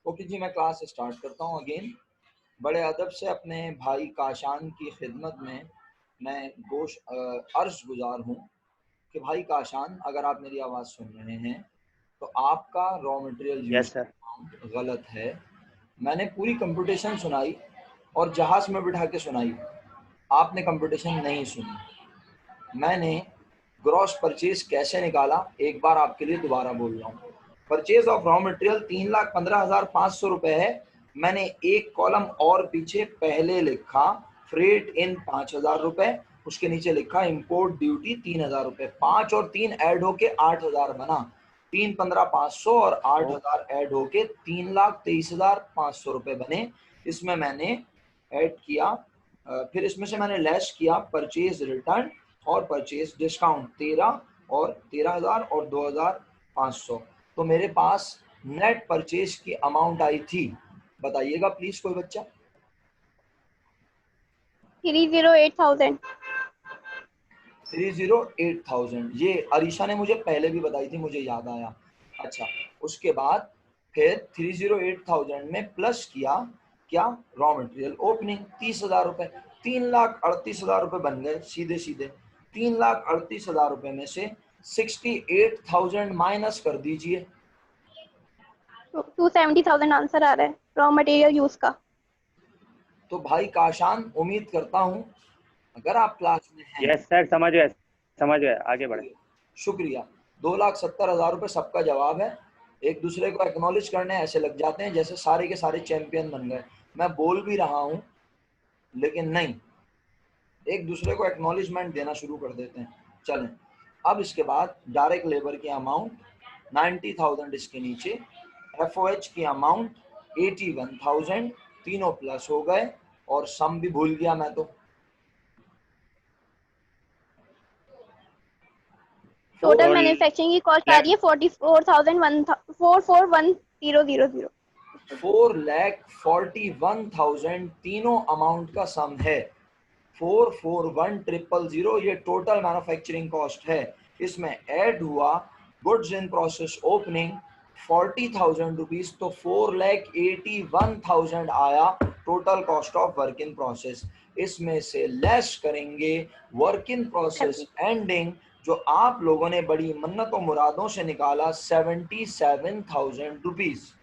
Okay जी, मैं class start करता हूँ अगेन। बड़े अदब से अपने भाई काशान की खिदमत में मैं अर्ज गुजार हूँ कि भाई काशान, अगर आप मेरी आवाज़ सुन रहे हैं तो आपका raw material use yes sir. गलत है। मैंने पूरी कंप्यूटेशन सुनाई और जहाज़ में बिठा के सुनाई, आपने कंप्यूटेशन नहीं सुनी। मैंने ग्रॉस परचेज कैसे निकाला, एक बार आपके लिए दोबारा बोल रहा हूँ। परचेज ऑफ रॉ मटेरियल 3,15,500 रुपए है। मैंने एक कॉलम और पीछे पहले लिखा फ्रेट इन 5,000 रुपए, उसके नीचे लिखा इंपोर्ट ड्यूटी 3,000 रुपए। 5 और 3 ऐड होके 8,000 बना। 3,15,500 और 8,000 ऐड होके 3,23,500 रुपए बने। इसमें मैंने ऐड किया, फिर इसमें से मैंने लेस किया परचेज रिटर्न और परचेज डिस्काउंट 13 और 13,000 और 2,500। तो मेरे पास नेट परचेज की अमाउंट आई थी। बताइएगा प्लीज कोई बच्चा। 308,000। 308,000, ये अरीशा ने मुझे पहले भी बताई थी, मुझे याद आया। अच्छा, उसके बाद फिर 308,000 में प्लस किया क्या, रॉ मटेरियल ओपनिंग 30,000 रुपए। 3,38,000 रुपए बन गए सीधे सीधे। 3,38,000 रुपए में से 68,000 माइनस कर दीजिए। 270,000 आंसर आ रहा है रॉ मटेरियल यूज का। तो भाई काशान, उम्मीद करता हूं अगर आप क्लास में हैं। यस सर, समझ गए, आगे बढ़े। शुक्रिया। 2,70,000 रुपए सबका जवाब है। एक दूसरे को एक्नॉलेज करने ऐसे लग जाते हैं जैसे सारे के सारे चैंपियन बन गए। मैं बोल भी रहा हूं लेकिन नहीं, एक दूसरे को एक्नॉलेजमेंट देना शुरू कर देते हैं। चलें, अब इसके बाद डायरेक्ट लेबर की अमाउंट 90,000, इसके नीचे एफओएच की अमाउंट 81,000, तीनों प्लस हो गए और सम भी भूल गया मैं तो। टोटल मैन्युफैक्चरिंग की कॉस्ट आ रही है 44,100। 4,41,000 तीनों अमाउंट का सम है। 441,000 ये टोटल मैन्युफैक्चरिंग कॉस्ट है। इसमें ऐड हुआ goods in process opening 40,000 rupees, तो 4,81,000 आया total cost of work in process. इसमें से लेस करेंगे वर्क इन प्रोसेस एंडिंग, जो आप लोगों ने बड़ी मन्नतों मुरादों से निकाला 77,000 रुपीज।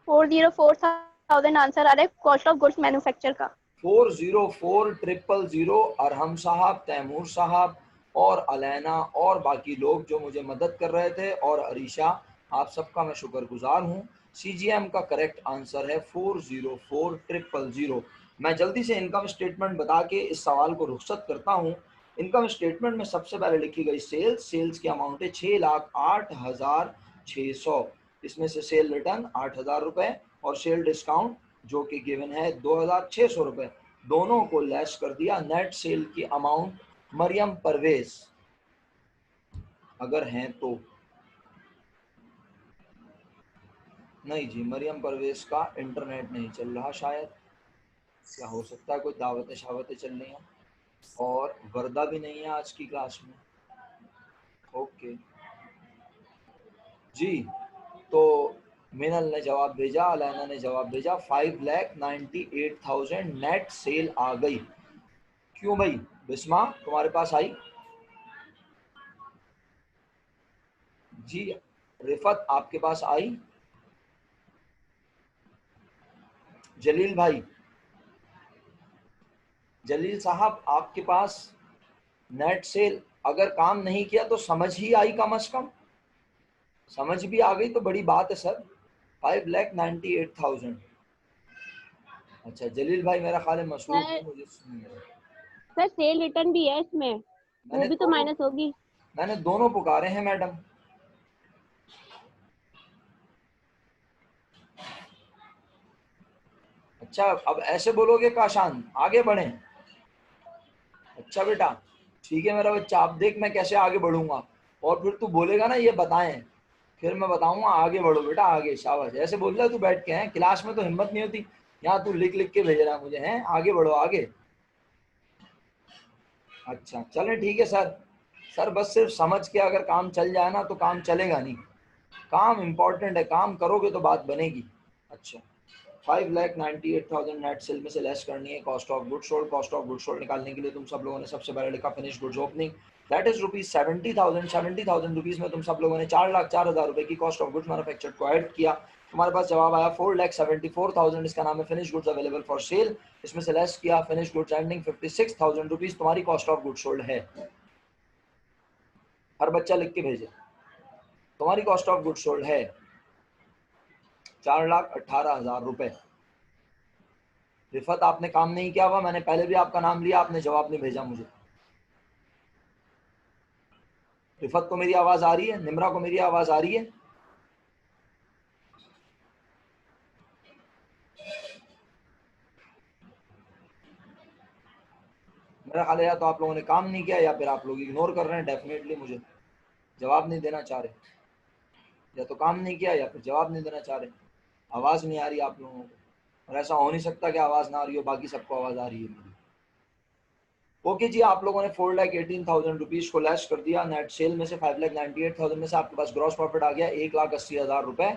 404,000 आंसर आ रहा है कॉस्ट ऑफ गुड्स मैन्युफैक्चर का। 404,000 अरहम साहब, तैमूर साहब और अलैना और बाकी लोग जो मुझे मदद कर रहे थे, और अरीशा, आप सबका मैं शुक्रगुजार हूँ। सीजीएम का करेक्ट आंसर है 404,000। मैं जल्दी से इनकम स्टेटमेंट बता के इस सवाल को रुखसत करता हूँ। इनकम स्टेटमेंट में सबसे पहले लिखी गई सेल्स की अमाउंट है 6,08,600। इसमें से सेल रिटर्न 8,000 रुपए और सेल डिस्काउंट जो कि गिवन है 2,600 रुपए, दोनों को लेस कर दिया। नेट सेल की अमाउंट मरियम परवेज, अगर हैं तो। नहीं जी, मरियम परवेज का इंटरनेट नहीं चल रहा शायद, क्या हो सकता है, कोई दावतें शावतें चल रही हैं। और वर्दा भी नहीं है आज की क्लास में। ओके जी, तो मिनल ने जवाब भेजा, अलैना ने जवाब भेजा, 5,98,000 नेट सेल आ गई। क्यों भाई बिस्मा, तुम्हारे पास आई? जी रिफत, आपके पास आई? जलील भाई, जलील साहब, आपके पास नेट सेल अगर काम नहीं किया तो समझ ही आई, कम से कम समझ भी आ गई तो बड़ी बात है सर। 5,98,000। अच्छा जलील भाई, मेरा ख्याल है मसरूफ है, मुझे सर सेल रिटर्न भी है इसमें, वो भी तो माइनस होगी। मैंने दोनों पुकारे हैं मैडम। अच्छा, अब ऐसे बोलोगे काशान, आगे बढ़ें? अच्छा बेटा, ठीक है मेरा बच्चा, आप देख मैं कैसे आगे बढ़ूंगा, और फिर तू बोलेगा ना ये बताएं, फिर मैं बताऊंगा आगे बढ़ो बेटा आगे, शाबाश। ऐसे बोल रहा तू बैठ के, हैं क्लास में तो हिम्मत नहीं होती, यहाँ तू लिख लिख के भेज रहा है मुझे, हैं आगे बढ़ो आगे। अच्छा चलें ठीक है सर। सर बस सिर्फ समझ के अगर काम चल जाए ना तो काम चलेगा नहीं। काम इंपॉर्टेंट है, काम करोगे तो बात बनेगी। अच्छा 5,98,000 नेट सेल में से लेस करनी है cost of good sold. Cost of good sold निकालने के लिए तुम सब लोगों ने सबसे पहले लिखा finish goods opening, that is rupees 70,000। 70,000 rupees में तुम सब लोगों ने 4,04,000 रुपए की कॉस्ट ऑफ गुड्स मैन्युफैक्चर्ड को ऐड किया। तुम्हारे पास जवाब आया 4,74,000। इसका नाम है finish goods available for sale. इसमें से लेस किया फिनिश गुड्स एंडिंग 56,000 रुपीज, तुम्हारी कॉस्ट ऑफ गुड सोल्ड है। हर बच्चा लिख के भेजे, तुम्हारी कॉस्ट ऑफ गुड सोल्ड है 4,18,000 रुपए। रिफत आपने काम नहीं किया हुआ, मैंने पहले भी आपका नाम लिया, आपने जवाब नहीं भेजा मुझे। रिफत को मेरी आवाज आ रही है? निमरा को मेरी आवाज आ रही है? मेरा ख्याल है या तो आप लोगों ने काम नहीं किया या फिर आप लोग इग्नोर कर रहे हैं, डेफिनेटली मुझे जवाब नहीं देना चाह रहे। या तो काम नहीं किया या फिर जवाब नहीं देना चाह रहे। आवाज नहीं आ रही आप लोगों को, और ऐसा हो नहीं सकता कि आवाज ना आ रही हो, बाकी सबको आवाज आ रही है मेरी। ओके जी, आप लोगों ने 4,18,000 रुपीज को लेस कर दिया। नेट सेल में से 5,98,000 में से आपके पास ग्रॉस प्रॉफिट आ गया 1,80,000 रुपए।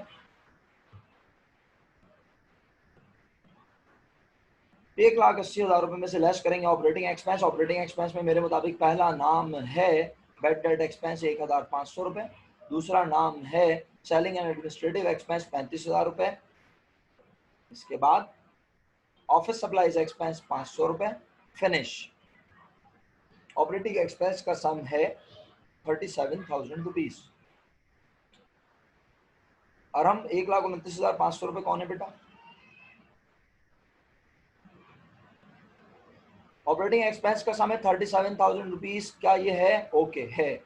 1,80,000 रुपए में से लेस करेंगे ऑपरेटिंग एक्सपेंस। ऑपरेटिंग एक्सपेंस में मेरे मुताबिक पहला नाम है बैड डेट एक्सपेंस 1,500 रुपए, दूसरा नाम है सेलिंग एंड एडमिनिस्ट्रेटिव एक्सपेंस 35,000 रुपए, इसके बाद ऑफिस सप्लाईज एक्सपेंस 500 रुपए, फिनिश ऑपरेटिंग एक्सपेंस का सम है 37,000 रुपीज। और हम 1,29,500 रुपए कौन है बेटा? ऑपरेटिंग एक्सपेंस का सम है 37,000 रुपीज। क्या ये है? ओके है,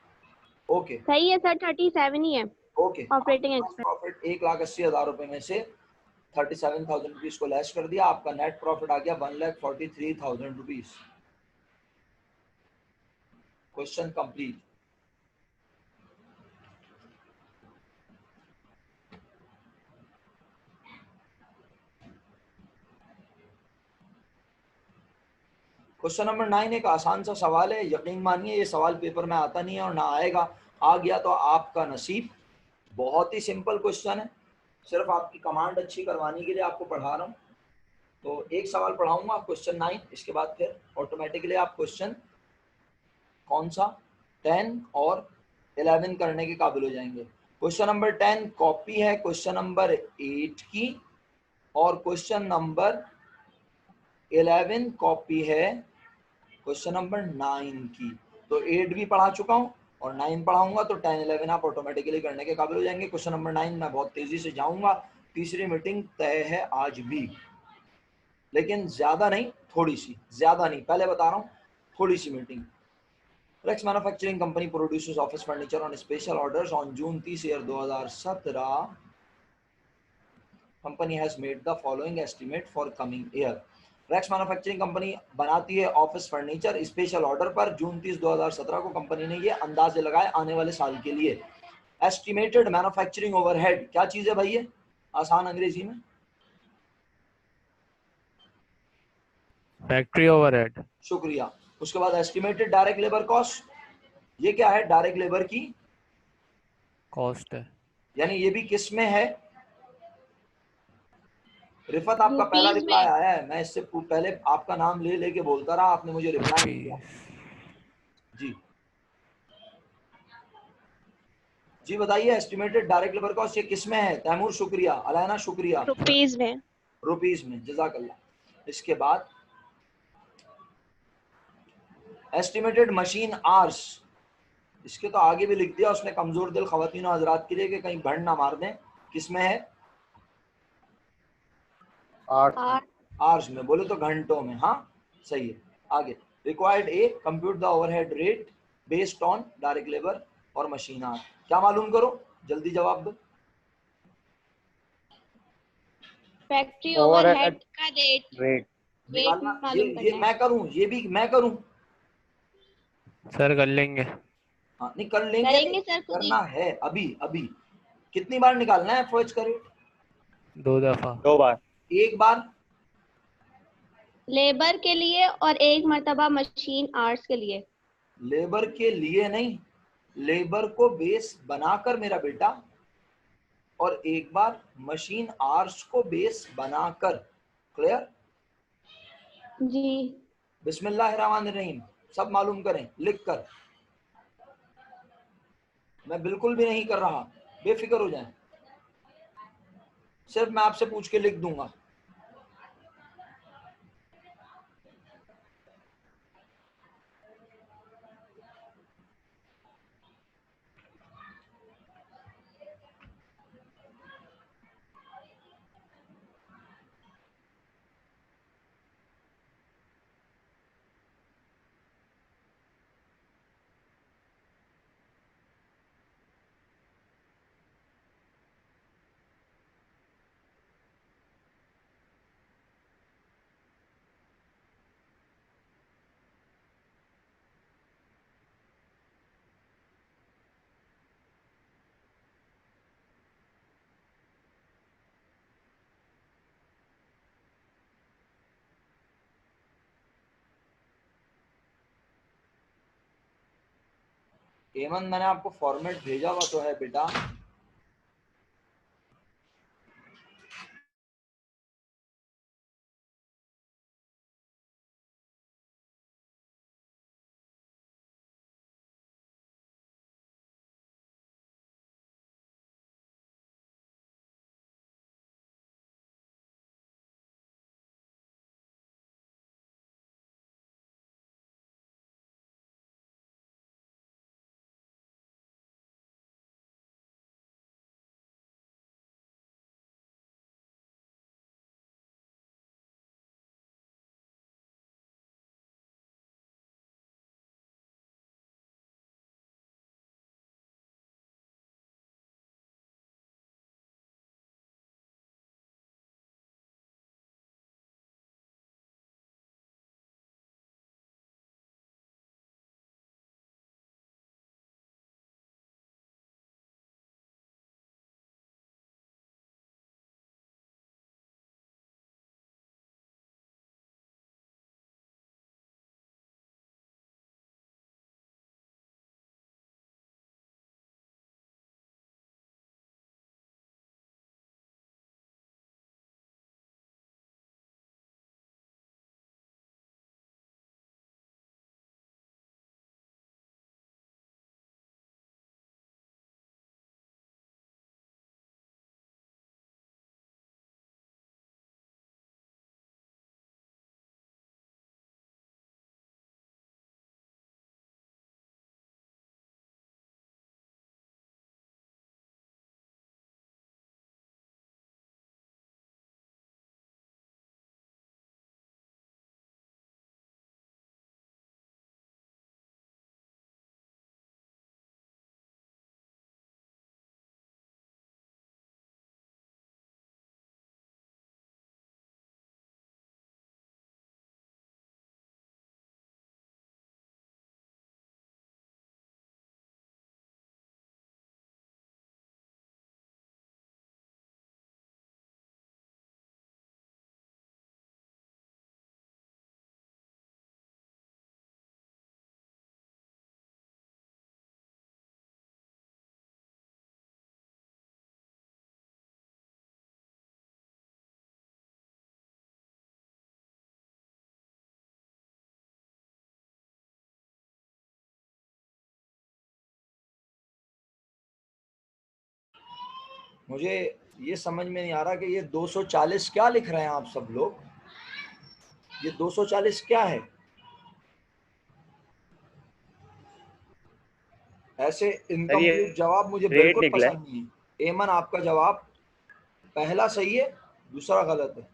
ओके सही है सर, 37 ही है ओके। Operating expense. प्रॉफिट 1,80,000 रुपए में से 37,000 रुपीज को लेस कर दिया, आपका नेट प्रॉफिट आ गया 1,43,000 rupees. Question complete. Question number 9 एक आसान सा सवाल है। यकीन मानिए ये सवाल पेपर में आता नहीं है और ना आएगा, आ गया तो आपका नसीब। बहुत ही सिंपल क्वेश्चन है, सिर्फ आपकी कमांड अच्छी करवाने के लिए आपको पढ़ा रहा हूँ। तो एक सवाल पढ़ाऊंगा क्वेश्चन 9, इसके बाद फिर ऑटोमेटिकली आप क्वेश्चन कौन सा 10 और 11 करने के काबिल हो जाएंगे। क्वेश्चन नंबर 10 कॉपी है क्वेश्चन नंबर 8 की, और क्वेश्चन नंबर 11 कॉपी है क्वेश्चन नंबर 9 की। तो 8 भी पढ़ा चुका हूँ और 9 पढ़ाऊंगा, तो 10 11 आप ऑटोमेटिकली करने के काबिल हो जाएंगे। क्वेश्चन नंबर 9 मैं बहुत तेजी से जाऊंगा, तीसरी मीटिंग तय है आज भी, लेकिन ज्यादा नहीं, थोड़ी सी, ज्यादा नहीं, पहले बता रहा हूँ थोड़ी सी meeting. Rex Manufacturing Company produces office furniture on special orders on June 30 year 2017. Company has made the following estimate for coming year. Rex Manufacturing Company बनाती है ऑफिस फर्नीचर स्पेशल ऑर्डर पर। जून 30 2017 को कंपनी ने ये अंदाजे लगाए आने वाले साल के लिए। एस्टिमेटेड मैन्युफैक्चरिंग ओवरहेड क्या चीज है भाई? ये आसान अंग्रेजी में फैक्ट्री ओवरहेड। शुक्रिया। उसके बाद एस्टिमेटेड डायरेक्ट लेबर कॉस्ट, ये क्या है? डायरेक्ट लेबर की कॉस्ट है, यानी ये भी किस में है? रिफत आपका पहला रुपीज रिप्लाई में। आया है, मैं इससे पहले आपका नाम ले लेके बोलता रहा, आपने मुझे रिप्लाई नहीं दिया। जी जी बताइए, एस्टिमेटेड डायरेक्ट लेबर कॉस्ट ये किस में है? तैमूर शुक्रिया, अलाना शुक्रिया, रुपीज में। रुपीज में, जजाकल्ला। इसके बाद एस्टिमेटेड मशीन आवर्स, इसके तो आगे भी लिख दिया उसने कमजोर दिल खवातीन और हजरात के लिए कि कहीं भंड ना मार दें। किसमें है? आवर्स में, बोले तो घंटों में। हाँ सही है। आगे required A compute the overhead rate based on direct labour और मशीन आवर। क्या मालूम करो, जल्दी जवाब दो। फैक्ट्री ओवरहेड का रेट निकालना, मालूम ये करना है। मैं करूं, ये भी मैं करूं? सर कर लेंगे। हाँ नहीं कर लेंगे, करेंगे सर खुद ही। करना है अभी अभी। कितनी बार निकालना है एफओएच का रेट? 2 दफा। 2 बार। एक बार लेबर के लिए और एक मर्तबा मशीन आवर्स के लिए। लेबर के लिए नहीं, लेबर को बेस बनाकर मेरा बेटा, और एक बार मशीन आवर्स को बेस बनाकर। क्लियर? जी। बिस्मिल्लाहिर्रहमानिर्रहीम सब मालूम करें लिख कर। मैं बिल्कुल भी नहीं कर रहा, बेफिक्र हो जाएं, सिर्फ मैं आपसे पूछ के लिख दूंगा। एमन मैंने आपको फॉर्मेट भेजा हुआ तो है बेटा। मुझे ये समझ में नहीं आ रहा कि ये 240 क्या लिख रहे हैं आप सब लोग। ये 240 क्या है? ऐसे सर ये इनकम्प्लीट जवाब मुझे रेट बिल्कुल निकला है। पसंद नहीं है। एमन आपका जवाब पहला सही है, दूसरा गलत है।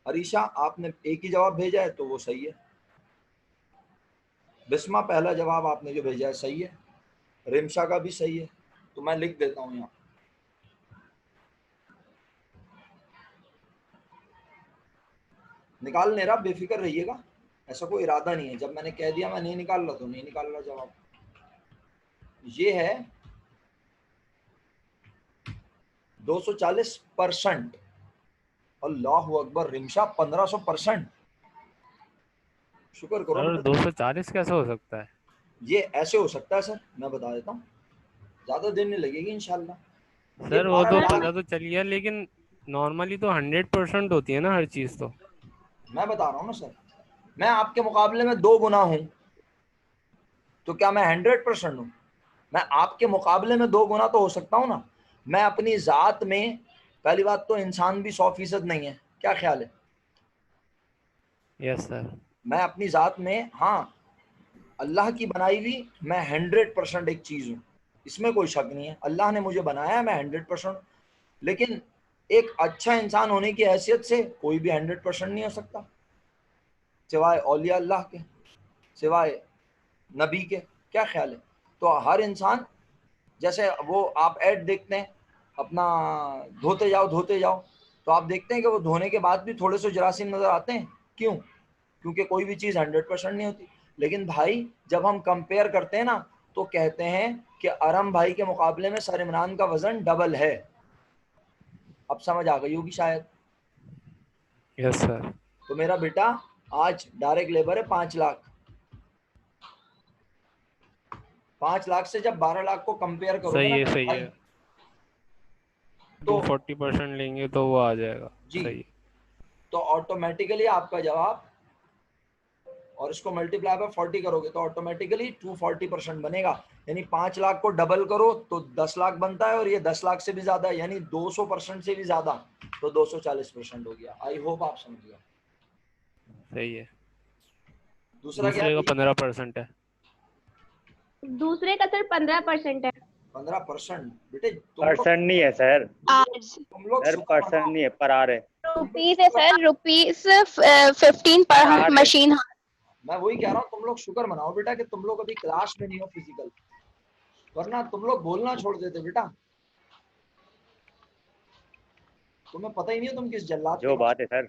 अरीशा आपने एक ही जवाब भेजा है तो वो सही है। बिस्मा पहला जवाब आपने जो भेजा है सही है, रिमशा का भी सही है, तो मैं लिख देता हूँ यहाँ। निकाल नहीं रहा, बेफिक्र रहिएगा, ऐसा कोई इरादा नहीं है। जब मैंने कह दिया मैं नहीं निकाल रहा तो नहीं निकाल रहा जवाब। ये है 240%। अल्लाह अकबर, रिमशा 1500%। शुक्र करो सर बेटा। 240 कैसे हो सकता है? ये ऐसे हो सकता है सर, मैं बता देता हूँ, ज्यादा देर नहीं लगेगी इंशाल्लाह। सर वो तो 12 पता तो चल गया, लेकिन नॉर्मली तो 100% होती है ना हर चीज तो। मैं बता रहा हूँ ना सर, मैं आपके मुकाबले में 2 गुना हूं, तो क्या मैं 100% हूँ? मैं आपके मुकाबले में 2 गुना तो हो सकता हूँ ना। मैं अपनी जात में, पहली बात तो इंसान भी 100% नहीं है, क्या ख्याल है? Yes sir. मैं अपनी जात में, हाँ, अल्लाह की बनाई हुई मैं 100% एक चीज हूँ, इसमें कोई शक नहीं है। अल्लाह ने मुझे बनाया है, मैं 100%। लेकिन एक अच्छा इंसान होने की हैसियत से कोई भी 100% नहीं हो सकता, सिवाय औलिया अल्लाह के, सिवाय नबी के। क्या ख्याल है? तो हर इंसान, जैसे वो आप ऐड देखते हैं अपना, धोते जाओ, तो आप देखते हैं कि वो धोने के बाद भी थोड़े से जरासीम नजर आते हैं। क्यों? क्योंकि कोई भी चीज़ 100% नहीं होती। लेकिन भाई जब हम कंपेयर करते हैं ना, तो कहते हैं कि अरम भाई के मुकाबले में सर इमरान का वजन डबल है। अब समझ आ गई होगी शायद। Yes sir. तो मेरा बेटा आज डायरेक्ट लेबर है 5 लाख। 5 लाख से जब 12 लाख को कंपेयर करोगे ना सही है, मेरे सही भाई, है। तो 240% लेंगे तो वो आ जाएगा। जी, सही है। तो ऑटोमेटिकली आपका जवाब, और इसको मल्टीप्लाई बाय 40 करोगे तो ऑटोमेटिकली 240% बनेगा। यानी 5 लाख को डबल करो तो 10 लाख बनता है, और ये 10 लाख से भी ज्यादा है, यानी 200% से भी ज्यादा, तो 240% हो गया। आई होप आप समझ गए। सही है। दूसरा क्या दूसरे का है? 15% है। दूसरे का सर 15% है 15%? बेटे परसेंट नहीं है सर। आज। तुम लोग सर शुक्र परसेंट मनाओ। नहीं है, पर आर है। तुम लोग रुपीज है शुक्र सर, रुपीज 15 पर पर आर है। मशीन। मैं वही कह रहा हूँ, तुम लोग शुक्र मनाओ बेटा कि तुम लोग अभी क्लास में नहीं हो फिजिकल, वरना तुम लोग बोलना छोड़ देते बेटा। तुम्हें पता ही नहीं है तुम किस जल्लाद के जो पास। बात है सर।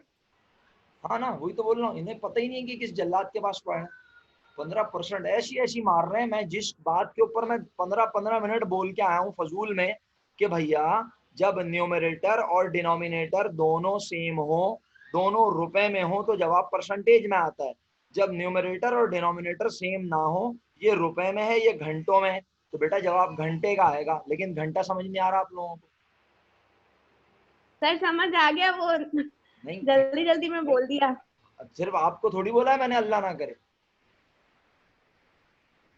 हाँ ना, वही तो बोल रहा हूँ, इन्हें पता ही नहीं है कि किस जल्लाद के पास पढ़े। 15% ऐसी ऐसी मार रहे हैं। मैं जिस बात के ऊपर मैं 15-15 मिनट बोल के आया हूँ फजूल में, कि भैया जब न्यूमरेटर और डिनोमिनेटर दोनों सेम हो, दोनों रुपए में हो, तो जवाब परसेंटेज में आता है। जब न्यूमरेटर और डिनोमिनेटर सेम ना हो, ये रुपए में है ये घंटों में है, तो बेटा जवाब घंटे का आएगा। लेकिन घंटा समझ नहीं आ रहा आप लोगों को। सर समझ आ गया, वो नहीं, जल्दी जल्दी में बोल दिया। सिर्फ आपको थोड़ी बोला है मैंने अल्लाह ना करे,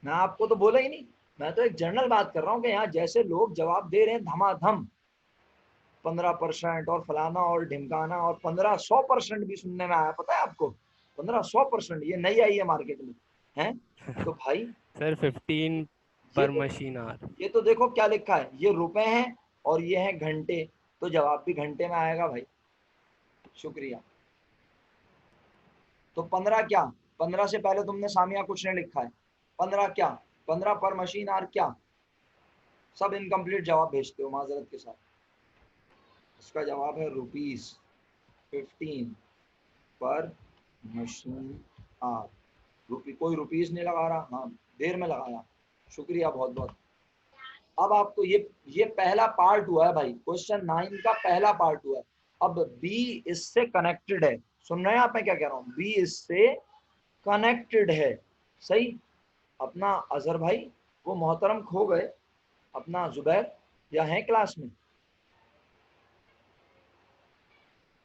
मैं आपको तो बोला ही नहीं। मैं तो एक जनरल बात कर रहा हूँ कि यहाँ जैसे लोग जवाब दे रहे हैं धमाधम, 15% और फलाना और ढिमकाना, और 1500% भी सुनने में आया, पता है आपको? 1500%, ये नई आई है मार्केट में, है। तो भाई सर 15 ये पर तो मशीन आर। ये तो देखो क्या लिखा है, ये रुपए हैं और ये है घंटे, तो जवाब भी घंटे में आएगा भाई। शुक्रिया। तो 15 क्या? 15 से पहले तुमने सामिया कुछ नहीं लिखा है। 15 क्या? 15 पर मशीन आर क्या? सब इनकम्प्लीट जवाब भेजते हो माजरत के साथ। इसका जवाब है ₹15 पर मशीन आर। कोई रुपीस नहीं लगा रहा, हाँ देर में लगाया, शुक्रिया बहुत बहुत। अब आपको ये पहला पार्ट हुआ है भाई, क्वेश्चन 9 का पहला पार्ट हुआ है। अब बी इससे कनेक्टेड है। सुन रहे हैं आप मैं क्या कह रहा हूँ? बी इससे कनेक्टेड है। सही। अपना अजहर भाई, वो मोहतरम खो गए, अपना जुबैर, या है क्लास में?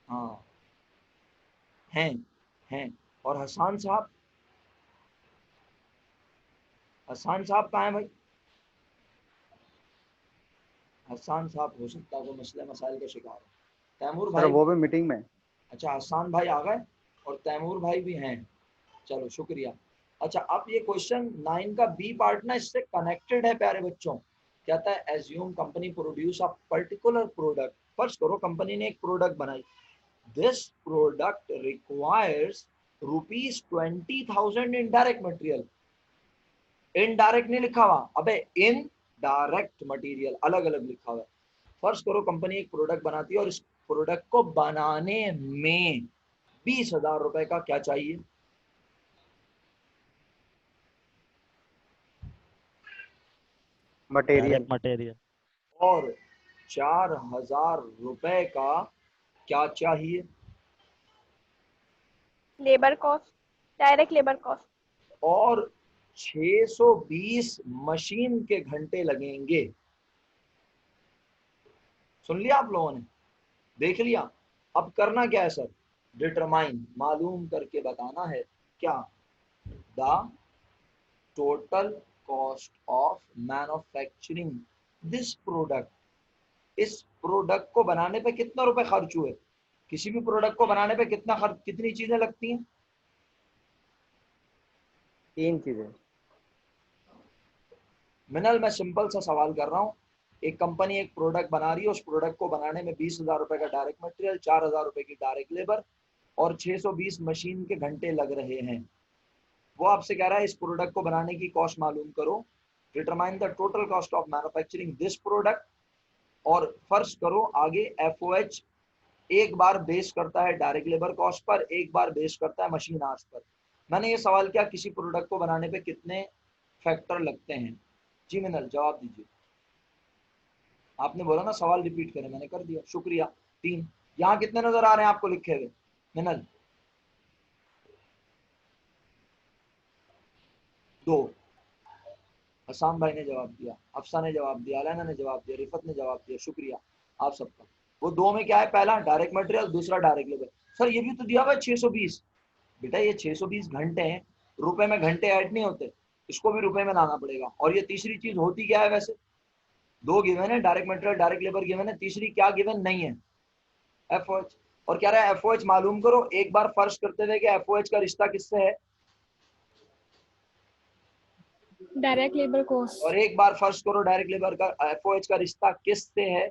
हाँ हैं, हैं। और हसान साहब, हसान साहब कहाँ हैं भाई? हसान साहब हो सकता है वो मसले मसाइल का शिकार है। तैमूर सर भाई वो भी, भी मीटिंग में। अच्छा हसान भाई आ गए, और तैमूर भाई भी हैं, चलो शुक्रिया। अच्छा अब ये क्वेश्चन 9 का बी पार्ट ना इससे कनेक्टेड है प्यारे बच्चों। कहता है assume company produce a particular product. First करो कंपनी ने एक प्रोडक्ट बनाई, this product requires ₹20,000 in direct material. Indirect नहीं लिखा हुआ, अबे इन डायरेक्ट मटेरियल अलग अलग लिखा हुआ है। फर्ज करो कंपनी एक प्रोडक्ट बनाती है और इस प्रोडक्ट को बनाने में 20,000 रुपए का क्या चाहिए? मटेरियल। Direct material. और 4,000 रुपए का क्या चाहिए? Labour cost, direct labour cost. और 620 मशीन के घंटे लगेंगे। सुन लिया आप लोगों ने, देख लिया। अब करना क्या है सर, डिटरमाइन, मालूम करके बताना है क्या, the total cost of manufacturing this product, इस प्रोडक्ट को बनाने पे कितना रुपए खर्च हुए। किसी भी प्रोडक्ट को बनाने पे कितना खर्च, कितनी चीजें लगती हैं, 3 चीजें। मिनल मैं सिंपल सा सवाल कर रहा हूँ, एक कंपनी एक प्रोडक्ट बना रही है, उस प्रोडक्ट को बनाने में 20,000 रुपए का डायरेक्ट मटेरियल, 4,000 रुपए की डायरेक्ट लेबर और 620 मशीन के घंटे लग रहे हैं। वो आपसे कह रहा है इस प्रोडक्ट को बनाने की कॉस्ट मालूम करो, determine the total cost of manufacturing this product, और फर्स्ट करो आगे एफओएच एक बार बेस करता है डायरेक्ट लेबर कॉस्ट पर, एक बार बेस करता है मशीन आवर्स पर। मैंने ये सवाल किया किसी प्रोडक्ट को बनाने पे कितने फैक्टर लगते हैं। जी मिनल जवाब दीजिए। आपने बोला ना सवाल रिपीट करें, मैंने कर दिया, शुक्रिया। 3। यहाँ कितने नजर आ रहे हैं आपको लिखे हुए मिनल? 2। हसान भाई ने जवाब दिया, अफसा ने जवाब दिया, अलैना ने जवाब दिया, रिफत ने जवाब दिया, शुक्रिया आप सबका। वो 2 में क्या है, पहला डायरेक्ट मटेरियल, दूसरा डायरेक्ट लेबर। सर ये भी तो दिया हुआ है 620। बेटा ये 620 घंटे हैं, रुपए में घंटे ऐड नहीं होते, इसको भी रुपए में लाना पड़ेगा। और ये तीसरी चीज होती क्या है वैसे, 2 गिवन है, direct material direct labour given है, तीसरी क्या गिवन नहीं है, एफओएच। और कह रहा है एफओएच मालूम करो, एक बार फर्ज करते हुए कि एफओएच का रिश्ता किससे है, डायरेक्ट लेबर कॉस्ट। और एक बार फर्ज करो डायरेक्ट लेबर का एफओएच का रिश्ता किससे है।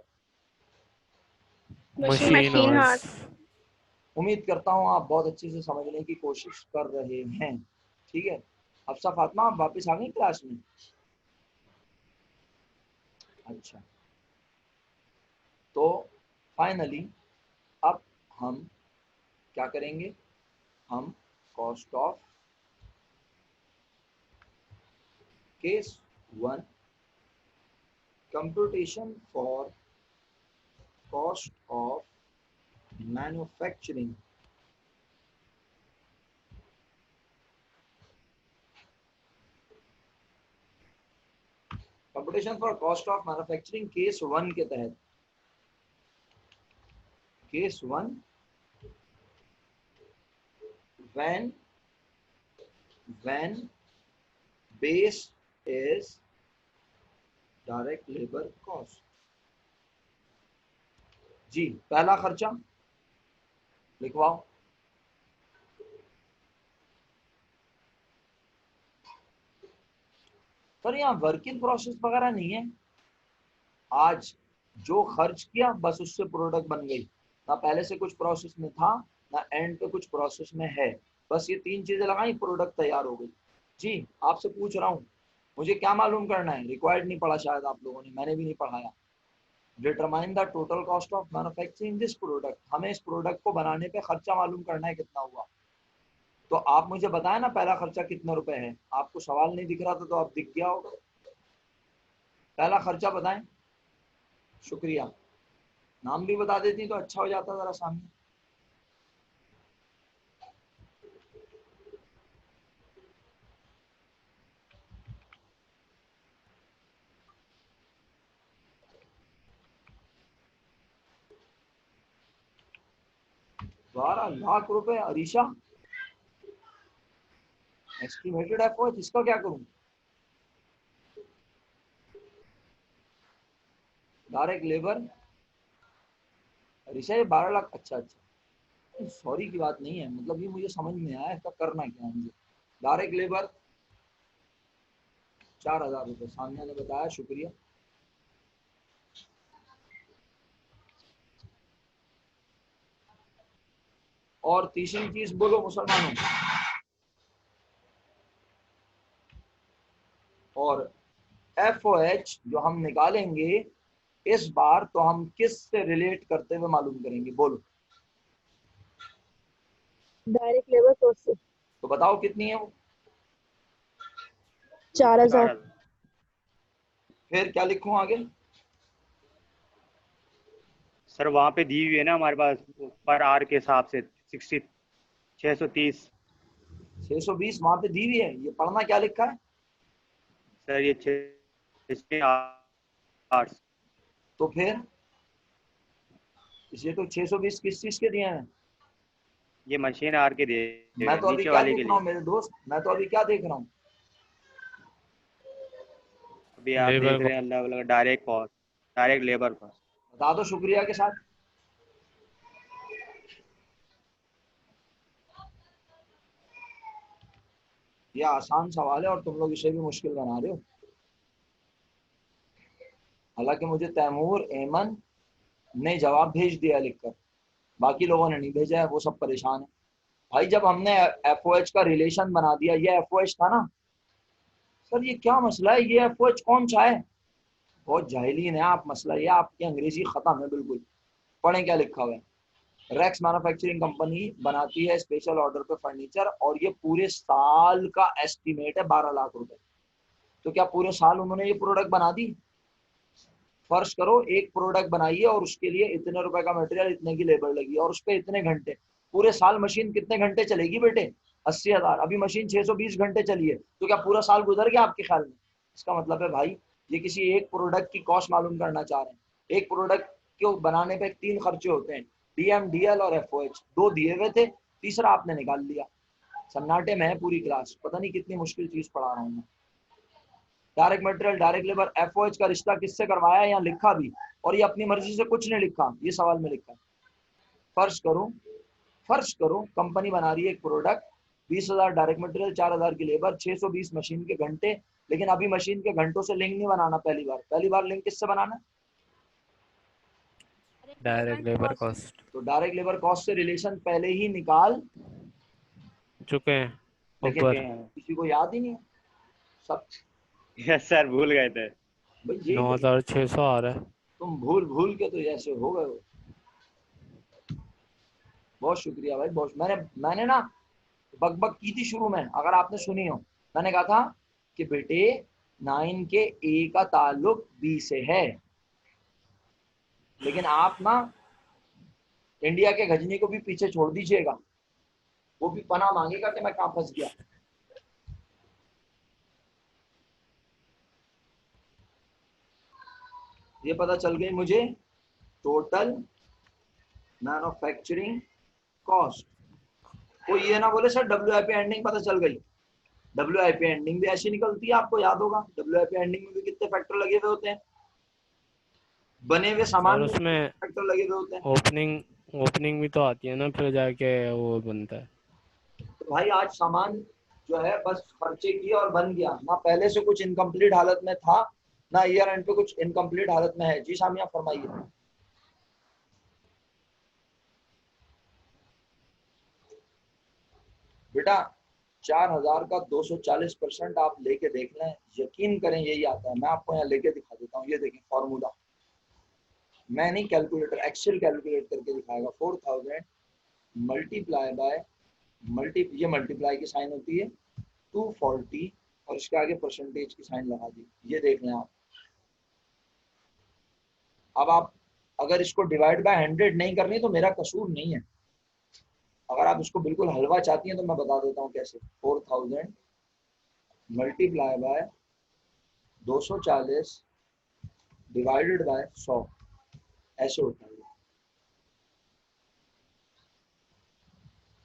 Machine horse. उम्मीद करता हूँ आप बहुत अच्छे से समझने की कोशिश कर रहे हैं। ठीक है, अफसा फातिमा आप वापस आ गई क्लास में? अच्छा, तो फाइनली अब हम क्या करेंगे, हम cost of case 1 computation for cost of manufacturing computation for cost of manufacturing case 1 के तहत, case 1 when base is direct labor cost। जी पहला खर्चा लिखवाओ। सर यहाँ वर्क इन प्रोसेस वगैरह नहीं है, आज जो खर्च किया बस उससे प्रोडक्ट बन गई, ना पहले से कुछ प्रोसेस में था ना एंड पे कुछ प्रोसेस में है, बस ये 3 चीजें लगाई प्रोडक्ट तैयार हो गई। जी आपसे पूछ रहा हूँ, मुझे क्या मालूम करना है, रिक्वायर्ड नहीं पढ़ा शायद आप लोगों ने, मैंने भी नहीं पढ़ाया। Determine the total cost of manufacturing this product, हमें इस प्रोडक्ट को बनाने पे खर्चा मालूम करना है कितना हुआ। तो आप मुझे बताएं ना पहला खर्चा कितने रुपए है, आपको सवाल नहीं दिख रहा था तो अब दिख गया होगा, पहला खर्चा बताएं। शुक्रिया, नाम भी बता देती तो अच्छा हो जाता जरा सामने। ₹12,00,000 अरीशा, एस्टिमेटेड एफओएच, इसका क्या करूं, डायरेक्ट लेबर अरीशा ये 12 लाख, अच्छा अच्छा सॉरी की बात नहीं है, मतलब ये मुझे समझ में आया इसका करना क्या है मुझे। डायरेक्ट लेबर 4,000 रुपये सामने ने बताया, शुक्रिया। और तीसरी चीज बोलो मुसलमानों, और एफओएच जो हम निकालेंगे इस बार तो हम किस से रिलेट करते हुए मालूम करेंगे, बोलो। डायरेक्ट लेबर कॉस्ट से। तो बताओ कितनी है वो, 4,000। फिर क्या लिखूं आगे? सर वहाँ पे दी हुई है ना हमारे पास पर आर के हिसाब से 630। 620 वहां पे दी हुई है, ये पढ़ना क्या लिखा है सर ये 6 आवर्स। तो फिर ये तो 620 किस चीज के दिए हैं? ये मशीन आर के दिए मैं तो अभी नीचे क्या वाले देख के रहा हूँ लिए। मेरे दोस्त, मैं तो अभी क्या देख रहा हूँ? अभी आप लेबर देख रहे हैं अलग अलग direct cost, direct labour cost. बता दो शुक्रिया के साथ। ये आसान सवाल है और तुम लोग इसे भी मुश्किल बना रहे हो। हालांकि मुझे तैमूर एमन ने जवाब भेज दिया लिखकर, बाकी लोगों ने नहीं भेजा है, वो सब परेशान है। भाई जब हमने एफओएच का रिलेशन बना दिया, ये एफओएच था ना सर, ये क्या मसला है, ये एफओएच कौन सा है? बहुत जाहिलीन है आप, मसला ये आपकी अंग्रेजी खत्म है बिल्कुल। पढ़ें क्या लिखा हुआ है। रेक्स मैन्युफैक्चरिंग कंपनी बनाती है स्पेशल ऑर्डर पे फर्नीचर, और ये पूरे साल का एस्टिमेट है 12 लाख रुपए। तो क्या पूरे साल उन्होंने ये प्रोडक्ट बना दी? फर्ज करो एक प्रोडक्ट बनाइए और उसके लिए इतने रुपए का मटेरियल, इतने की लेबर लगी और उस पर इतने घंटे, पूरे साल मशीन कितने घंटे चलेगी बेटे? 80,000। अभी मशीन 620 घंटे चली है, तो क्या पूरा साल गुजर गया आपके ख्याल में? इसका मतलब है भाई ये किसी एक प्रोडक्ट की कॉस्ट मालूम करना चाह रहे हैं। एक प्रोडक्ट को बनाने पे 3 खर्चे होते हैं, डीएम, डीएल और एफओएच। 2 दिए हुए थे, तीसरा आपने निकाल लिया। सन्नाटे में है पूरी क्लास, पता नहीं कितनी मुश्किल चीज पढ़ा रहा हूँ मैं। Direct material, direct labour, FOH का रिश्ता किससे करवाया है यहाँ लिखा भी, और ये अपनी मर्जी से कुछ नहीं लिखा, ये सवाल में लिखा। फर्ज करो कंपनी बना रही है एक प्रोडक्ट, 20,000 डायरेक्ट मटेरियल, 4,000 की लेबर, 620 मशीन के घंटे। लेकिन अभी मशीन के घंटों से लिंक नहीं बनाना, पहली बार लिंक किससे बनाना? डायरेक्ट लेबर कॉस्ट तो डायरेक्ट लेबर कॉस्ट से रिलेशन पहले ही निकाल चुके हैं लेकिन ऊपर। किसी को याद ही नहीं है सब। यस सर, भूल गए थे। भाई यही तो, 9,600 आ रहा है। तुम भूल भूल के तो जैसे हो गए हो। बहुत शुक्रिया भाई, बहुत। मैंने ना बकबक की थी शुरू में, अगर आपने सुनी हो। मैंने कहा था कि बेटे 9 के ए का ताल्लुक बी से है, लेकिन आप ना इंडिया के गजनी को भी पीछे छोड़ दीजिएगा, वो भी पनाह मांगेगा कि मैं कहाँ फंस गया। ये पता चल गई मुझे टोटल मैन्युफैक्चरिंग कॉस्ट। कोई ये ना बोले सर डब्ल्यूआईपी एंडिंग पता चल गई। डब्ल्यूआईपी एंडिंग भी ऐसी निकलती है, आपको याद होगा। डब्ल्यूआईपी एंडिंग में भी कितने फैक्टर लगे हुए होते हैं, बने हुए सामान सर में कितने उसमें फैक्टर लगे हुए होते हैं। ओपनिंग भी तो आती है ना, फिर जाके वो बनता है। तो भाई आज सामान जो है बस खर्चे किए और बन गया ना, पहले से कुछ इनकम्प्लीट हालत में था ना, ईयर एंड पे कुछ इनकम्प्लीट हालत में है। जी सामिया फरमाइए। बेटा 4,000 का 240% आप लेके देख लें, यकीन करें यही आता है। मैं आपको यहाँ लेके दिखा देता हूँ, ये देखें फॉर्मूला। मैं नहीं, कैलकुलेटर, एक्सेल कैलकुलेट करके दिखाएगा। 4,000 मल्टीप्लाई बाय ये मल्टीप्लाई की साइन होती है 240, और इसके आगे परसेंटेज की साइन लगा दी। ये देख लें आप। अब आप अगर इसको डिवाइड बाय 100 नहीं करनी तो मेरा कसूर नहीं है। अगर आप इसको बिल्कुल हलवा चाहती हैं तो मैं बता देता हूँ कैसे। 4,000 मल्टीप्लाई बाय 240 डिवाइडेड बाय 100, ऐसे होता है।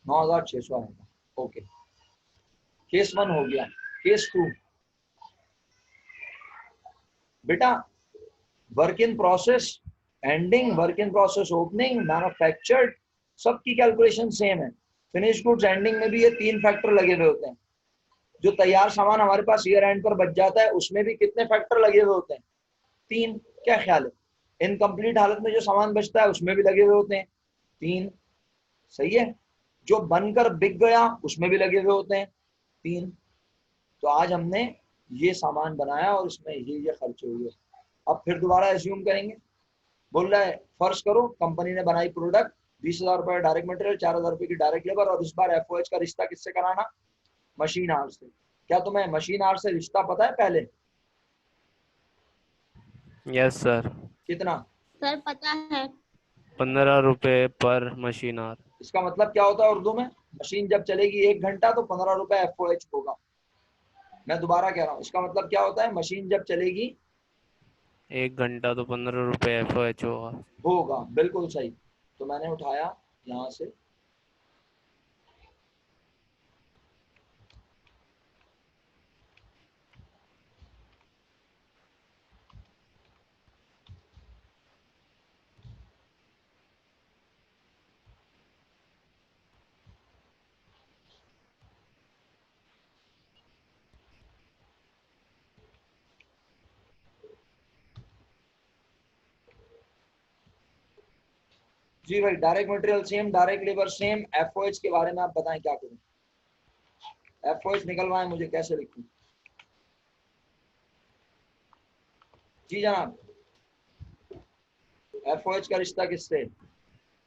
9,600 आएगा। ओके, केस 1 हो गया। केस 2, बेटा work in process ending, work in process opening, manufactured, सबकी कैलकुलेशन सेम है। फिनिश गुड्स एंडिंग में भी ये 3 फैक्टर लगे हुए होते हैं। जो तैयार सामान हमारे पास ईयर एंड पर बच जाता है उसमें भी कितने फैक्टर लगे हुए होते हैं? 3। क्या ख्याल है? इनकम्प्लीट हालत में जो सामान बचता है उसमें भी लगे हुए होते हैं 3। सही है। जो बनकर बिक गया उसमें भी लगे हुए होते हैं 3। तो आज हमने ये सामान बनाया और इसमें ये खर्चे हुए। अब फिर दोबारा एज्यूम करेंगे। बोल रहा है फर्ज करो कंपनी ने बनाई प्रोडक्ट, 20,000 रुपए डायरेक्ट मटेरियल, 4,000 रुपए की डायरेक्ट लेबर, और इस बार एफओएच का रिश्ता किससे कराना? मशीन आर से। क्या तुम्हें मशीन आर से रिश्ता पता है पहले? Yes sir. कितना? सर पता है। 15 रुपए पर मशीन आर। इसका मतलब क्या होता है उर्दू में? मशीन जब चलेगी 1 घंटा तो 15 रुपए एफओएच होगा। मैं दोबारा कह रहा हूँ, इसका मतलब क्या होता है? मशीन जब चलेगी 1 घंटा तो 15 रुपए FOH होगा। बिल्कुल सही। तो मैंने उठाया यहाँ से, जी भाई direct material same, direct labour same, FOH के बारे में आप बताएं क्या करूं, एफओएच निकलवाएं मुझे, कैसे लिखूं? जी जनाब, एफओएच का रिश्ता किससे?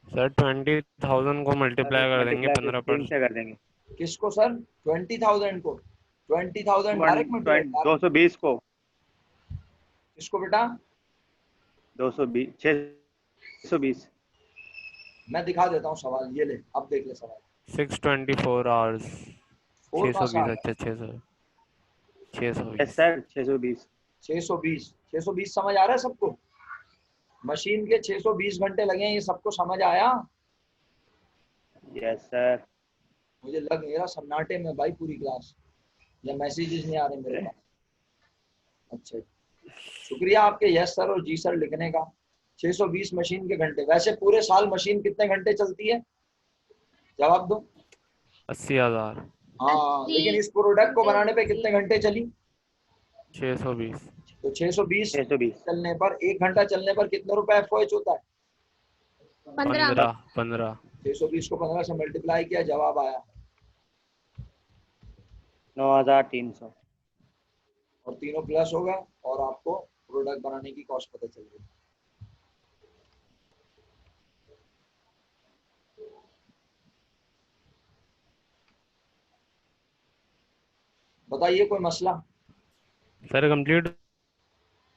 सर 20,000 को मल्टीप्लाई कर देंगे 15%। से कर देंगे। किसको सर? 20,000 को? 20,000 डायरेक्ट मटेरियल, 220 को, किसको बेटा? 220, 620। मैं दिखा देता हूँ सवाल, ये ले अब देख ले सवाल। 624 आवर्स। 4 का 620, अच्छा 600, 620। Yes sir, 620। 620, 620 समझ आ रहा है सबको? मशीन के 620 घंटे लगे हैं, ये सबको समझ आया? Yes sir. मुझे लग मेरा सन्नाटे में भाई पूरी क्लास, या मैसेजेस नहीं आ रहे मेरे पास। अच्छा, शुक्रिया आपके यस सर और जी सर लिखने का। 620 मशीन के घंटे। वैसे पूरे साल मशीन कितने घंटे चलती है? जवाब दो। 80,000। हाँ, लेकिन इस प्रोडक्ट को बनाने पे कितने घंटे चली? 620। तो 620 620। चलने पर, 1 घंटा चलने पर कितने रुपए एफओएच होता है? 15। 620 को 15 से मल्टीप्लाई किया, जवाब आया 9,300। और तीनों प्लस होगा और आपको प्रोडक्ट बनाने की कॉस्ट पता चल गई। बताइए कोई मसला? Sir complete.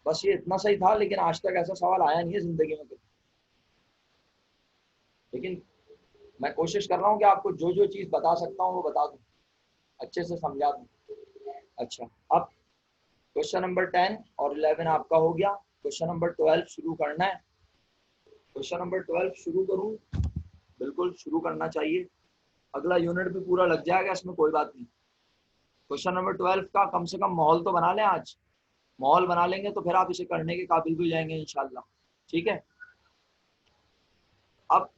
बस ये इतना सही था, लेकिन आज तक ऐसा सवाल आया नहीं है जिंदगी में कभी। लेकिन मैं कोशिश कर रहा हूँ कि आपको जो जो चीज बता सकता हूँ वो बता दूं, अच्छे से समझा दूं। अच्छा, अब क्वेश्चन नंबर 10 और 11 आपका हो गया। क्वेश्चन नंबर 12 शुरू करना है। क्वेश्चन नंबर 12 शुरू करूं? बिल्कुल शुरू करना चाहिए, अगला यूनिट भी पूरा लग जाएगा, इसमें कोई बात नहीं। क्वेश्चन नंबर 12 का कम से कम माहौल तो बना लें आज। माहौल बना लेंगे तो फिर आप इसे करने के काबिल भी हो जाएंगे इंशाल्लाह। ठीक है, अब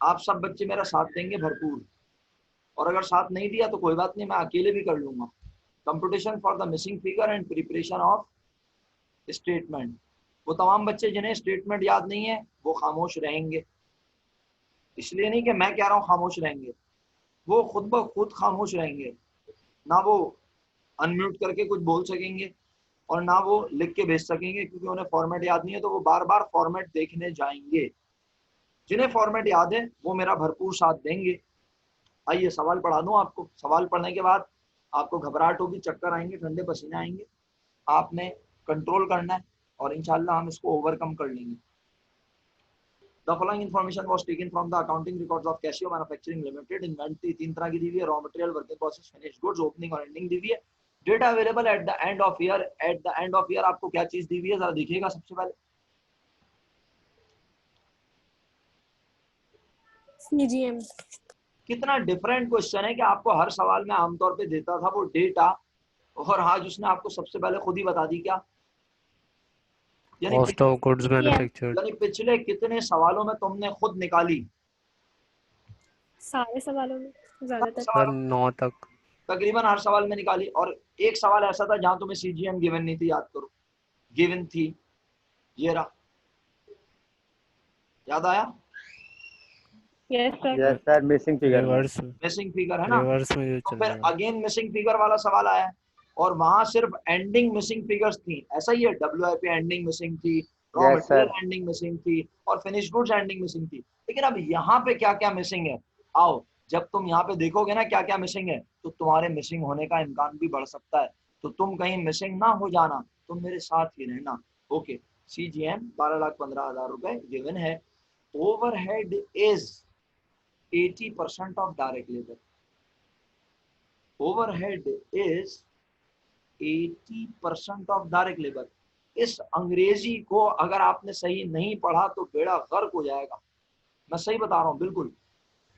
आप सब बच्चे मेरा साथ देंगे भरपूर, और अगर साथ नहीं दिया तो कोई बात नहीं, मैं अकेले भी कर लूंगा। Competition for the missing figure and preparation of statement. वो तमाम बच्चे जिन्हें स्टेटमेंट याद नहीं है वो खामोश रहेंगे। इसलिए नहीं कि मैं कह रहा हूँ खामोश रहेंगे, वो खुद ब खुद खामोश रहेंगे। ना वो अनम्यूट करके कुछ बोल सकेंगे और ना वो लिख के भेज सकेंगे, क्योंकि उन्हें फॉर्मेट याद नहीं है, तो वो बार बार फॉर्मेट देखने जाएंगे। जिन्हें फॉर्मेट याद है वो मेरा भरपूर साथ देंगे। आइए सवाल पढ़ा दूं आपको। सवाल पढ़ने के बाद आपको घबराहट होगी, चक्कर आएंगे, ठंडे पसीने आएंगे, आपने कंट्रोल करना है और इंशाल्लाह हम इसको ओवरकम कर लेंगे। The following information was taken from the accounting records of Casio Manufacturing Limited. Inventory 3 तरह की दी हुई है, raw material, working process, finished goods, opening और एंडिंग दी हुई है। Data available at the end of year. At the end of year आपको क्या चीज दी हुई है, जरा देखिएगा सबसे पहले। CGM। कितना डिफरेंट क्वेश्चन है कि आपको हर सवाल में आमतौर पे देता था वो डेटा, और आज उसने आपको सबसे पहले खुद ही बता दी क्या, कॉस्ट ऑफ गुड्स मैन्युफैक्चर्ड। यानी पिछले कितने सवालों में तुमने खुद निकाली? सारे सवालों में ज्यादातर। सर 9 तक। तकरीबन हर सवाल में निकाली। और एक सवाल ऐसा था जहां तुम्हें सीजीएम गिवन नहीं थी, याद करो। गिवन थी, ये रहा, याद आया? Yes sir. Yes sir, missing figure. Reverse. Missing figure है ना? रिवर्स में जो तो चल फिर रहा है। अगेन मिसिंग फिगर वाला सवाल आया, और वहां सिर्फ एंडिंग मिसिंग फिगर्स थी। ऐसा ही है, डब्ल्यूआईपी एंडिंग मिसिंग थी, raw yes material sir. Ending missing थी, और फिनिश गुड्स एंडिंग मिसिंग थी। लेकिन अब यहाँ पे क्या क्या मिसिंग है, आओ जब तुम यहाँ पे देखोगे ना क्या क्या मिसिंग है, तो तुम्हारे मिसिंग होने का इम्कान भी बढ़ सकता है। तो तुम कहीं मिसिंग ना हो जाना, तुम मेरे साथ ही रहना। ओके, सीजीएम 12,15,000 रुपए गिवन है। Overhead is 80% of direct labour. Overhead is 80% of direct labour. इस अंग्रेजी को अगर आपने सही नहीं पढ़ा तो बेड़ा गर्क हो जाएगा। मैं सही बता रहा हूँ बिल्कुल,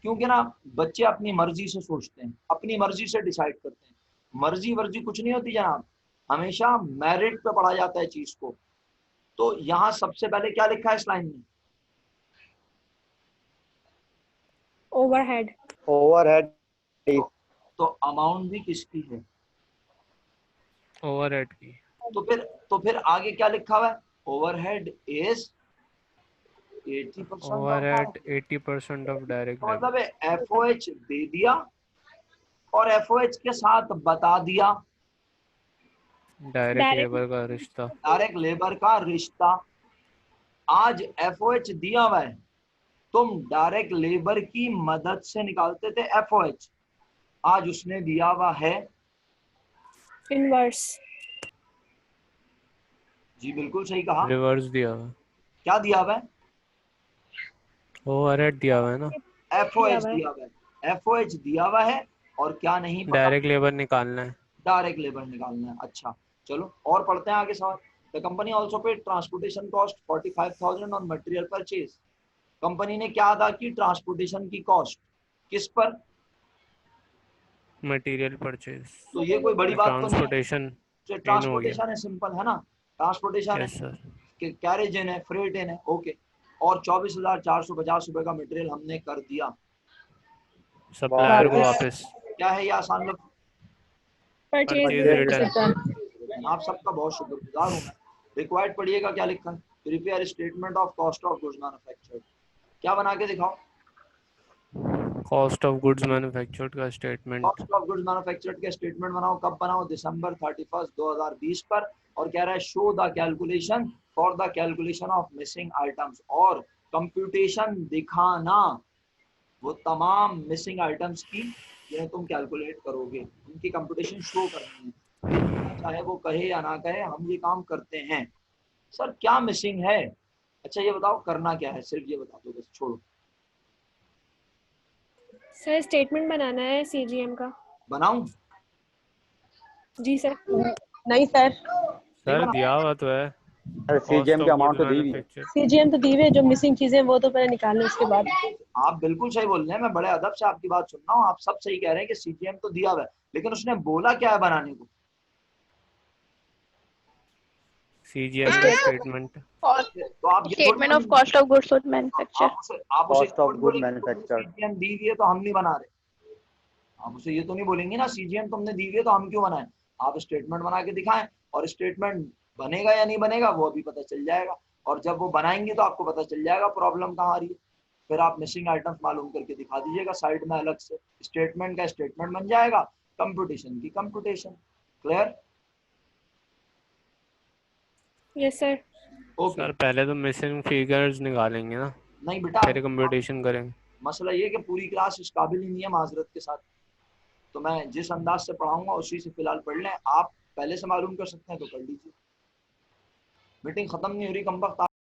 क्योंकि ना बच्चे अपनी मर्जी से सोचते हैं, अपनी मर्जी से डिसाइड करते हैं। मर्जी वर्जी कुछ नहीं होती जनाब, हमेशा मेरिट पे पढ़ा जाता है चीज को। तो यहाँ सबसे पहले क्या लिखा है इस लाइन में? ओवरहेड। ओवरहेड तो अमाउंट भी किसकी है? ओवरहेड की। तो फिर आगे क्या लिखा हुआ है? Overhead is 80% overhead 80% of direct labour. मतलब एफओएच दे दिया और एफओएच के साथ बता दिया डायरेक्ट लेबर का रिश्ता। डायरेक्ट लेबर का रिश्ता। आज एफओएच दिया हुआ है, तुम डायरेक्ट लेबर की मदद से निकालते थे एफओएच, आज उसने दिया हुआ है इनवर्स। जी बिल्कुल सही कहा। रिवर्स दिया हुआ है। क्या दिया हुआ है? ओवरहेड दिया हुआ है ना। एफओएच दिया हुआ है, एफओएच दिया हुआ है और क्या नहीं पता? डायरेक्ट लेबर निकालना है। डायरेक्ट लेबर निकालना है। अच्छा चलो और पढ़ते हैं आगे सवाल। The company also paid transportation cost 45,000 on material purchase. Company ने क्या अदा की? ट्रांसपोर्टेशन की कॉस्ट। किस पर? Material purchase. तो ये कोई बड़ी बात तो नहीं है। ट्रांसपोर्टेशन इन हो गया। ट्रांसपोर्टेशन है, सिंपल है ना, ट्रांसपोर्टेशन यस है, सर। कैरेज इन है, फ्रेट इन है, ओके। और 24,450 रुपए का मटेरियल हमने कर दिया सप्लायर को वापस। क्या है ये आसान लफ्ज? Purchase return. आप सबका बहुत शुक्रगुजार हूँ मैं। रिक्वायर्ड पढ़िएगा क्या लिखा है? Prepare statement of cost of goods manufactured. क्या बना के दिखाओ? कॉस्ट ऑफ गुड्स मैन्युफैक्चर्ड का statement. Cost of goods manufactured के स्टेटमेंट बनाओ। कब बनाओ? December 31, 2020 पर। और कह रहा है show the calculation for the calculation of missing items, और कंप्यूटेशन दिखाना वो तमाम मिसिंग आइटम्स की जिन्हें तुम कैलकुलेट करोगे, उनकी कंप्यूटेशन शो करनी है। चाहे वो कहे या ना कहे, हम ये काम करते हैं। सर क्या मिसिंग है? अच्छा ये बताओ करना क्या है, सिर्फ ये बता दो बस, छोड़ो। सर स्टेटमेंट बनाना है सीजीएम का। बनाऊं? जी सर। नहीं सर, सर दिया हुआ तो है। सीजीएम के अमाउंट तो दी हुई है। सीजीएम तो दी हुई है, जो मिसिंग चीजें वो तो पहले निकालने उसके बाद। आप बिल्कुल सही बोल रहे हैं, मैं बड़े अदब से आपकी बात सुन रहा हूँ। आप सब सही कह रहे हैं कि सीजीएम तो दिया हुआ है, लेकिन उसने बोला क्या है बनाने को? सीजीएम का स्टेटमेंट। तो आप statement of cost of goods manufacture. आप उसे Cost of good manufactured। CGM दी हुई है तो हम नहीं बना रहे। आप उसे ये तो नहीं बोलेंगे ना सीजीएम तुमने दी हुई है तो हम क्यों बनाएं। आप स्टेटमेंट बना के दिखाएं, और स्टेटमेंट बनेगा या नहीं बनेगा वो अभी पता चल जाएगा, और जब वो बनाएंगे तो आपको पता चल जाएगा प्रॉब्लम कहाँ आ रही है। फिर आप मिसिंग आइटम्स मालूम करके दिखा दीजिएगा साइड में अलग से, स्टेटमेंट का स्टेटमेंट बन जाएगा, कंप्यूटेशन की computation. Clear? Yes sir. Okay. Sir पहले तो मिसिंग फिगर्स निकालेंगे ना, नहीं बेटा, फिर कंप्यूटेशन करेंगे। मसला ये कि पूरी क्लास इस काबिल ही नहीं है माजरत के साथ, तो मैं जिस अंदाज से पढ़ाऊंगा उसी से फिलहाल पढ़ लें। आप पहले से मालूम कर सकते हैं तो कर लीजिए। मीटिंग खत्म नहीं हो रही कम वक्त।